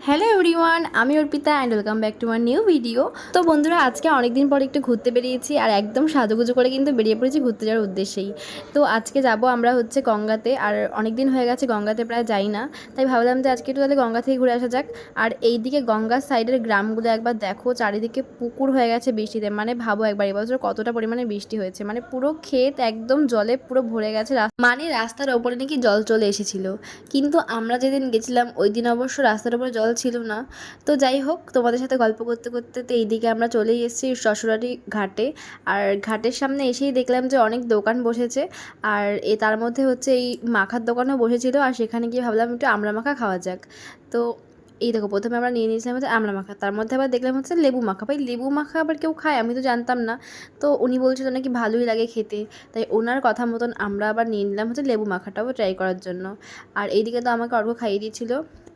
Hello everyone, আমি Arpita and welcome back to my new video. তো বন্ধুরা, আজকে অনেক দিন পর একটু ঘুরতে বেরিয়েছি আর একদম সাজুগুজু করে কিন্তু বেরিয়ে পড়েছি ঘুরতে যাওয়ার উদ্দেশ্যেই। তো আজকে যাব আমরা হচ্ছে গঙ্গাতে, আর অনেক দিন হয়ে গেছে গঙ্গাতে প্রায় যাই না, তাই ভাবলাম যে আজকে একটু তাহলে গঙ্গা থেকে ঘুরে আসা যাক। আর এইদিকে গঙ্গার সাইডের গ্রামগুলো একবার দেখো, চারিদিকে পুকুর হয়ে গেছে বৃষ্টিতে। মানে ভাবো একবার এবছর কতটা পরিমাণে বৃষ্টি হয়েছে, মানে পুরো ক্ষেত একদম জলে পুরো ভরে গেছে, মানে রাস্তার ওপরে নাকি জল চলে এসেছিল। কিন্তু আমরা যেদিন গেছিলাম ওই দিন অবশ্য রাস্তার উপরে জল ছিল না। তো যাই হোক, তোমাদের সাথে গল্প করতে করতে তো এইদিকে আমরা চলেই এসেছি শ্বশুরারি ঘাটে। আর ঘাটের সামনে এসেই দেখলাম যে অনেক দোকান বসেছে, আর তার মধ্যে হচ্ছে এই মাখার দোকানও বসেছিল। আর সেখানে গিয়ে ভাবলাম একটু আমড়া মাখা খাওয়া যাক। তো এই দেখো, প্রথমে আমরা নিয়ে নিয়েছিলাম হচ্ছে আমড়া মাখা, তার মধ্যে আবার দেখলাম হচ্ছে লেবু মাখা। ভাই, লেবু মাখা আবার কেউ খায়? আমি তো জানতাম না। তো উনি বলছিল নাকি ভালোই লাগে খেতে, তাই ওনার কথা মতন আমরা আবার নিয়ে নিলাম হচ্ছে লেবু মাখাটাও ট্রাই করার জন্য। আর এইদিকে তো আমাকে অর্ঘ্য খাইয়ে দিয়েছিল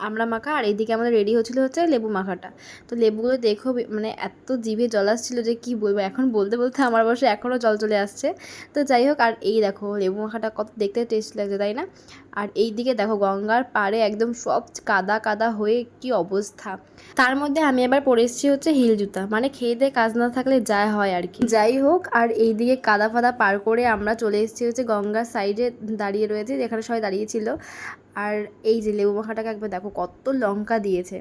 আমড়া মাখা, আর এইদিকে আমাদের রেডি হচ্ছিলো হচ্ছে লেবু মাখাটা। তো লেবুগুলো দেখো, মানে এত জিভে জল আসছিলো যে কি বলবো, এখন বলতে বলতে আমার বসে এখনও জল চলে আসছে। তো যাই হোক, আর এই দেখো লেবু মাখাটা কত দেখতে টেস্ট লাগছে, তাই না? আর এই দিকে দেখো গঙ্গার পাড়ে একদম সব কাদা কাদা হয়ে কি অবস্থা। তার মধ্যে আমি এবার পরে এসেছি হচ্ছে হিল জুতা, মানে খেয়ে দিয়ে কাজ না থাকলে যা হয় আর কি। যাই হোক, আর এই দিকে কাদা ফাদা পার করে আমরা চলে এসেছি হচ্ছে গঙ্গার সাইডে দাঁড়িয়ে রয়েছে, যেখানে সবাই দাঁড়িয়েছিল। আর এই যে লেবু মাখাটাকে একবার দেখো কত লঙ্কা দিয়েছে,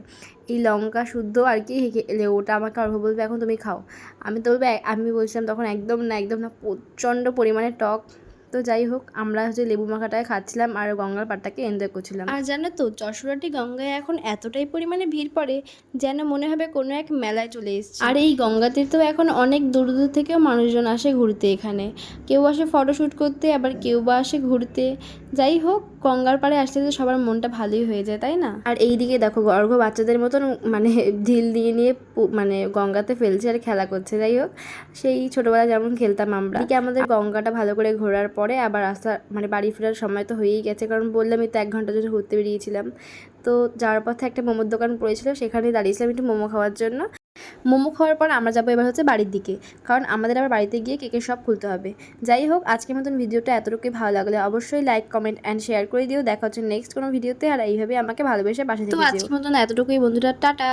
এই লঙ্কা শুদ্ধ আর কি লেবুটা আমাকে অর্ঘ্য বলবে এখন তুমি খাও। আমি তো বলবো, আমি বলছিলাম তখন একদম না একদম না, প্রচণ্ড পরিমাণে টক। তো যাই হোক, আমরা হচ্ছে লেবু মাখাটাকে খাচ্ছিলাম আর গঙ্গার পাড়টাকে এনজয় করছিলাম। আর জানো তো, যশোরহাটি গঙ্গায় এখন এতটাই পরিমাণে ভিড় পড়ে যেন মনে হবে কোনো এক মেলায় চলে এসেছে। আর এই গঙ্গাতে তো এখন অনেক দূর দূর থেকেও মানুষজন আসে ঘুরতে এখানে। কেউ আসে ফটোশ্যুট করতে, আবার কেউ বা আসে ঘুরতে। যাই হোক, গঙ্গার পাড়ে আসলে তো সবার মনটা ভালোই হয়ে যায়, তাই না? আর এই দিকে দেখো অর্ঘ্য বাচ্চাদের মতন মানে ঢিল দিয়ে নিয়ে মানে গঙ্গাতে ফেলছে আর খেলা করছে। যাই হোক, সেই ছোটোবেলায় যেমন খেলতাম আমরা। এদিকে আমাদের গঙ্গাটা ভালো করে ঘোরার পরে আবার রাস্তা মানে বাড়ি ফেরার সময় তো হয়েই গেছে, কারণ বললামই তো 1 ঘন্টার জন্য ঘুরতে বেরিয়েছিলাম। তো যাওয়ার পথে একটা মোমোর দোকান পড়েছিল, সেখানে দাঁড়িয়েছিলাম একটু মোমো খাওয়ার জন্য। মোমো খাওয়ার পর আমরা যাবো এবার হচ্ছে বাড়ির দিকে, কারণ আমাদের আবার বাড়িতে গিয়ে কেকের শপ খুলতে হবে। যাই হোক, আজকের মতন ভিডিওটা এতটুকুই। ভালো লাগলে অবশ্যই লাইক, কমেন্ট অ্যান্ড শেয়ার করে দিও। দেখা হচ্ছে নেক্সট কোনো ভিডিওতে, আর এইভাবে আমাকে ভালোবেসে পাশে থেকে দিও। তো আজকের মতন এতটুকুই বন্ধুরা, টাটা।